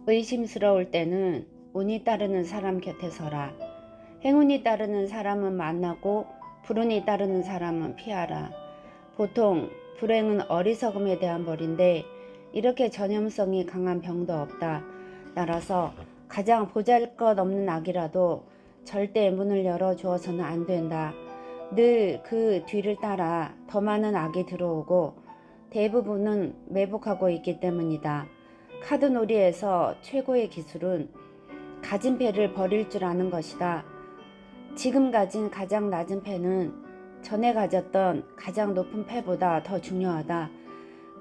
의심스러울 때는 운이 따르는 사람 곁에 서라. 행운이 따르는 사람은 만나고 불운이 따르는 사람은 피하라. 보통 불행은 어리석음에 대한 벌인데 이렇게 전염성이 강한 병도 없다. 따라서 가장 보잘것없는 악이라도 절대 문을 열어주어서는 안 된다. 늘 그 뒤를 따라 더 많은 악이 들어오고 대부분은 매복하고 있기 때문이다. 카드놀이에서 최고의 기술은 가진 패를 버릴 줄 아는 것이다. 지금 가진 가장 낮은 패는 전에 가졌던 가장 높은 패보다 더 중요하다.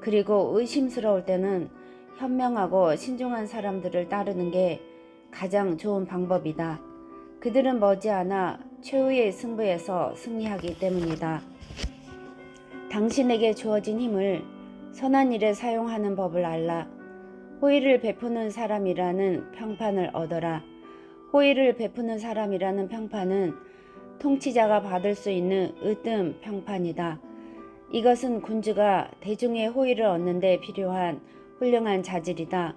그리고 의심스러울 때는 현명하고 신중한 사람들을 따르는 게 가장 좋은 방법이다. 그들은 머지않아 최후의 승부에서 승리하기 때문이다. 당신에게 주어진 힘을 선한 일에 사용하는 법을 알라. 호의를 베푸는 사람이라는 평판을 얻어라. 호의를 베푸는 사람이라는 평판은 통치자가 받을 수 있는 으뜸 평판이다. 이것은 군주가 대중의 호의를 얻는 데 필요한 훌륭한 자질이다.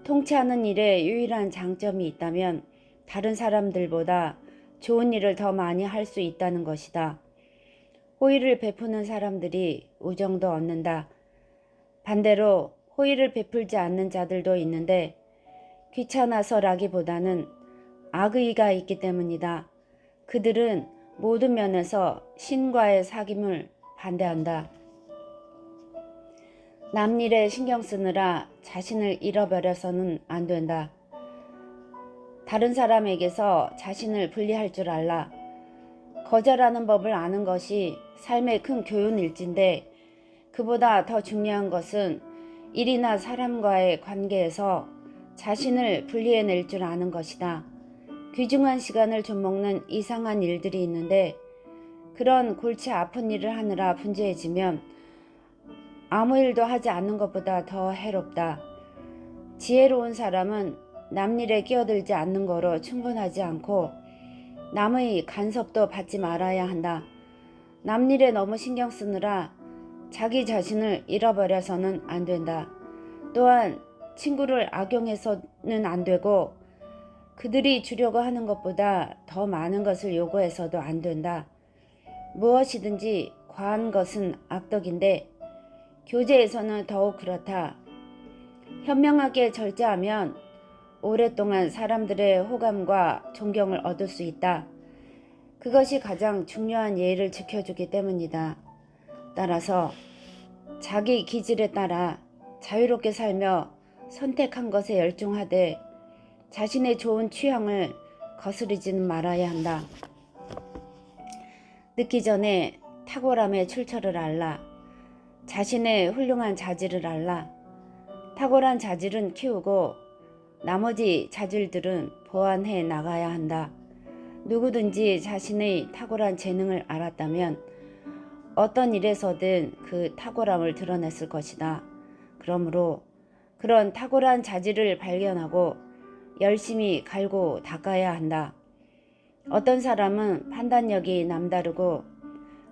통치하는 일에 유일한 장점이 있다면 다른 사람들보다 좋은 일을 더 많이 할 수 있다는 것이다. 호의를 베푸는 사람들이 우정도 얻는다. 반대로 호의를 베풀지 않는 자들도 있는데 귀찮아서라기보다는 악의가 있기 때문이다. 그들은 모든 면에서 신과의 사귐을 반대한다. 남 일에 신경 쓰느라 자신을 잃어버려서는 안 된다. 다른 사람에게서 자신을 분리할 줄 알라. 거절하는 법을 아는 것이 삶의 큰 교훈일진데 그보다 더 중요한 것은 일이나 사람과의 관계에서 자신을 분리해낼 줄 아는 것이다. 귀중한 시간을 좀먹는 이상한 일들이 있는데 그런 골치 아픈 일을 하느라 분주해지면 아무 일도 하지 않는 것보다 더 해롭다. 지혜로운 사람은 남 일에 끼어들지 않는 거로 충분하지 않고 남의 간섭도 받지 말아야 한다. 남 일에 너무 신경 쓰느라 자기 자신을 잃어버려서는 안 된다. 또한 친구를 악용해서는 안 되고 그들이 주려고 하는 것보다 더 많은 것을 요구해서도 안 된다. 무엇이든지 과한 것은 악덕인데 교제에서는 더욱 그렇다. 현명하게 절제하면 오랫동안 사람들의 호감과 존경을 얻을 수 있다. 그것이 가장 중요한 예의를 지켜주기 때문이다. 따라서 자기 기질에 따라 자유롭게 살며 선택한 것에 열중하되 자신의 좋은 취향을 거스르지는 말아야 한다. 늦기 전에 탁월함의 출처를 알라. 자신의 훌륭한 자질을 알라. 탁월한 자질은 키우고 나머지 자질들은 보완해 나가야 한다. 누구든지 자신의 탁월한 재능을 알았다면 어떤 일에서든 그 탁월함을 드러냈을 것이다. 그러므로 그런 탁월한 자질을 발견하고 열심히 갈고 닦아야 한다. 어떤 사람은 판단력이 남다르고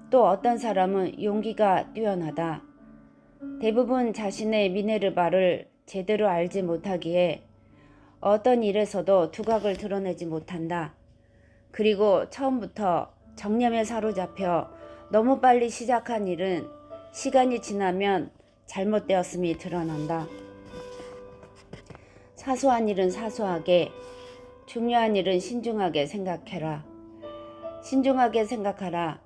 또 어떤 사람은 용기가 뛰어나다. 대부분 자신의 미네르바를 제대로 알지 못하기에 어떤 일에서도 두각을 드러내지 못한다. 그리고 처음부터 정념에 사로잡혀 너무 빨리 시작한 일은 시간이 지나면 잘못되었음이 드러난다. 사소한 일은 사소하게, 중요한 일은 신중하게 생각해라. 신중하게 생각하라.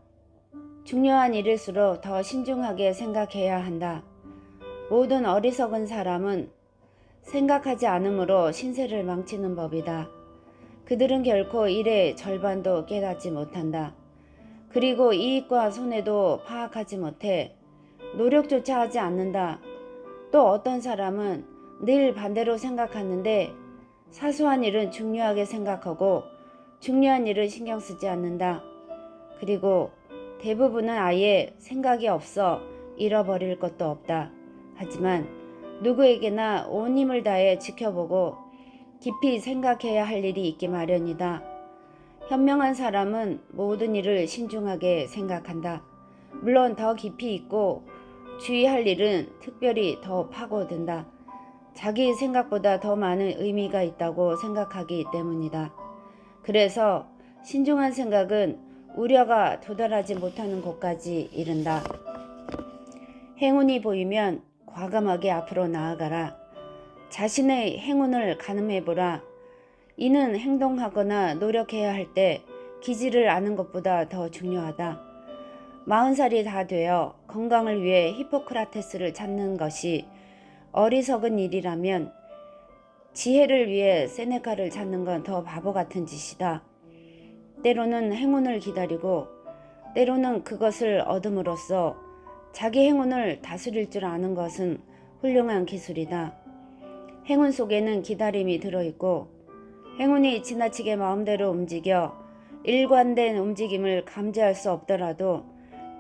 중요한 일일수록 더 신중하게 생각해야 한다. 모든 어리석은 사람은 생각하지 않으므로 신세를 망치는 법이다. 그들은 결코 일의 절반도 깨닫지 못한다. 그리고 이익과 손해도 파악하지 못해 노력조차 하지 않는다. 또 어떤 사람은 늘 반대로 생각하는데 사소한 일은 중요하게 생각하고 중요한 일은 신경 쓰지 않는다. 그리고 대부분은 아예 생각이 없어 잃어버릴 것도 없다. 하지만 누구에게나 온 힘을 다해 지켜보고 깊이 생각해야 할 일이 있기 마련이다. 현명한 사람은 모든 일을 신중하게 생각한다. 물론 더 깊이 있고 주의할 일은 특별히 더 파고든다. 자기 생각보다 더 많은 의미가 있다고 생각하기 때문이다. 그래서 신중한 생각은 우려가 도달하지 못하는 곳까지 이른다. 행운이 보이면 과감하게 앞으로 나아가라. 자신의 행운을 가늠해보라. 이는 행동하거나 노력해야 할 때 기지를 아는 것보다 더 중요하다. 40살이 다 되어 건강을 위해 히포크라테스를 찾는 것이 어리석은 일이라면 지혜를 위해 세네카를 찾는 건 더 바보 같은 짓이다. 때로는 행운을 기다리고 때로는 그것을 얻음으로써 자기 행운을 다스릴 줄 아는 것은 훌륭한 기술이다. 행운 속에는 기다림이 들어있고 행운이 지나치게 마음대로 움직여 일관된 움직임을 감지할 수 없더라도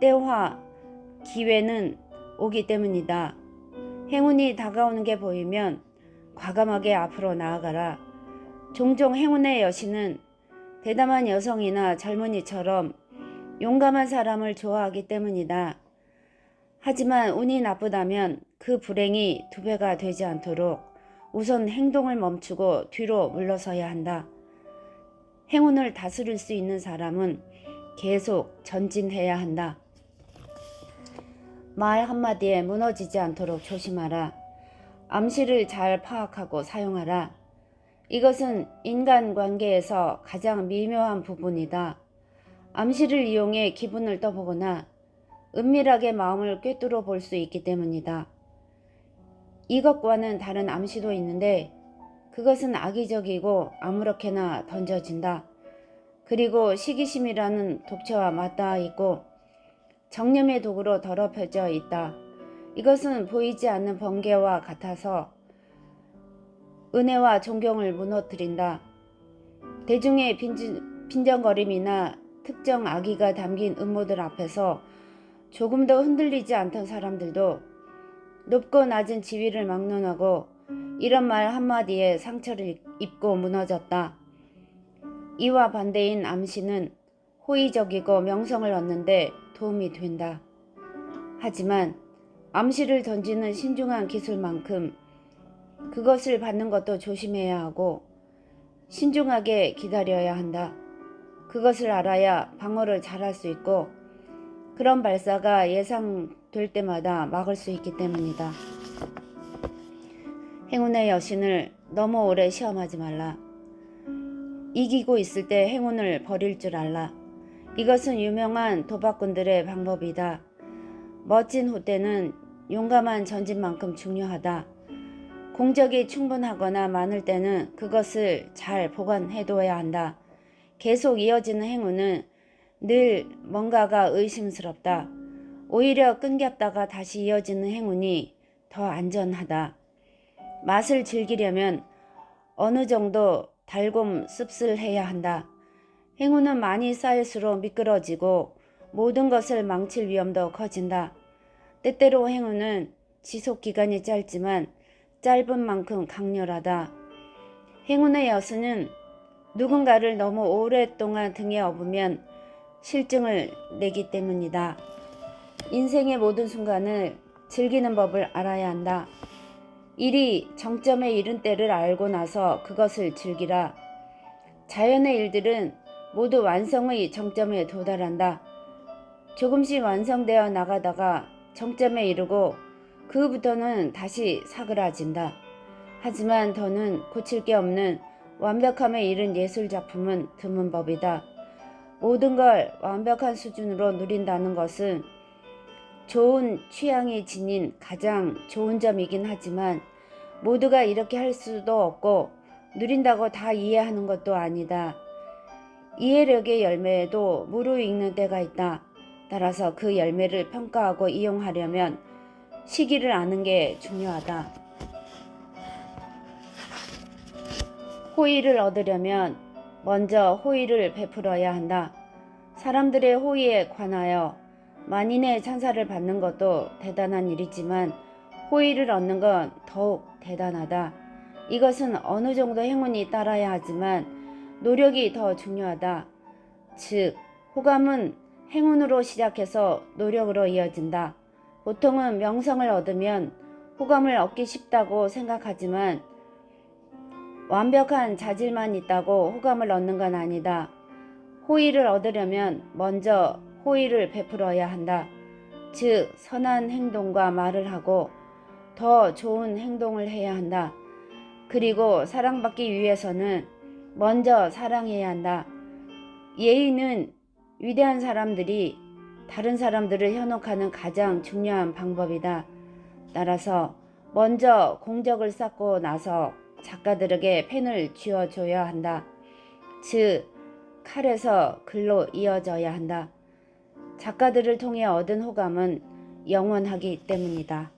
때와 기회는 오기 때문이다. 행운이 다가오는 게 보이면 과감하게 앞으로 나아가라. 종종 행운의 여신은 대담한 여성이나 젊은이처럼 용감한 사람을 좋아하기 때문이다. 하지만 운이 나쁘다면 그 불행이 2배가 되지 않도록 우선 행동을 멈추고 뒤로 물러서야 한다. 행운을 다스릴 수 있는 사람은 계속 전진해야 한다. 말 한마디에 무너지지 않도록 조심하라. 암시를 잘 파악하고 사용하라. 이것은 인간관계에서 가장 미묘한 부분이다. 암시를 이용해 기분을 떠보거나 은밀하게 마음을 꿰뚫어 볼 수 있기 때문이다. 이것과는 다른 암시도 있는데 그것은 악의적이고 아무렇게나 던져진다. 그리고 시기심이라는 독처와 맞닿아 있고 정념의 도구로 더럽혀져 있다. 이것은 보이지 않는 번개와 같아서 은혜와 존경을 무너뜨린다. 대중의 빈정거림이나 특정 악의가 담긴 음모들 앞에서 조금 더 흔들리지 않던 사람들도 높고 낮은 지위를 막론하고 이런 말 한마디에 상처를 입고 무너졌다. 이와 반대인 암시는 호의적이고 명성을 얻는데 도움이 된다. 하지만 암시를 던지는 신중한 기술만큼 그것을 받는 것도 조심해야 하고 신중하게 기다려야 한다. 그것을 알아야 방어를 잘할 수 있고 그런 발사가 예상될 때마다 막을 수 있기 때문이다. 행운의 여신을 너무 오래 시험하지 말라. 이기고 있을 때 행운을 버릴 줄 알라. 이것은 유명한 도박꾼들의 방법이다. 멋진 후퇴는 용감한 전진만큼 중요하다. 공적이 충분하거나 많을 때는 그것을 잘 보관해둬야 한다. 계속 이어지는 행운은 늘 뭔가가 의심스럽다. 오히려 끊겼다가 다시 이어지는 행운이 더 안전하다. 맛을 즐기려면 어느 정도 달곰 씁쓸해야 한다. 행운은 많이 쌓일수록 미끄러지고 모든 것을 망칠 위험도 커진다. 때때로 행운은 지속기간이 짧지만 짧은 만큼 강렬하다. 행운의 여신은 누군가를 너무 오랫동안 등에 업으면 실증을 내기 때문이다. 인생의 모든 순간을 즐기는 법을 알아야 한다. 일이 정점에 이른 때를 알고 나서 그것을 즐기라. 자연의 일들은 모두 완성의 정점에 도달한다. 조금씩 완성되어 나가다가 정점에 이르고 그부터는 다시 사그라진다. 하지만 더는 고칠 게 없는 완벽함에 이른 예술작품은 드문 법이다. 모든 걸 완벽한 수준으로 누린다는 것은 좋은 취향이 지닌 가장 좋은 점이긴 하지만 모두가 이렇게 할 수도 없고 누린다고 다 이해하는 것도 아니다. 이해력의 열매에도 무르익는 때가 있다. 따라서 그 열매를 평가하고 이용하려면 시기를 아는 게 중요하다. 호의를 얻으려면 먼저 호의를 베풀어야 한다. 사람들의 호의에 관하여 만인의 찬사를 받는 것도 대단한 일이지만 호의를 얻는 건 더욱 대단하다. 이것은 어느 정도 행운이 따라야 하지만 노력이 더 중요하다. 즉, 호감은 행운으로 시작해서 노력으로 이어진다. 보통은 명성을 얻으면 호감을 얻기 쉽다고 생각하지만 완벽한 자질만 있다고 호감을 얻는 건 아니다. 호의를 얻으려면 먼저 호의를 베풀어야 한다. 즉, 선한 행동과 말을 하고 더 좋은 행동을 해야 한다. 그리고 사랑받기 위해서는 먼저 사랑해야 한다. 예의는 위대한 사람들이 다른 사람들을 현혹하는 가장 중요한 방법이다. 따라서 먼저 공적을 쌓고 나서 작가들에게 펜을 쥐어줘야 한다. 즉, 칼에서 글로 이어져야 한다. 작가들을 통해 얻은 호감은 영원하기 때문이다.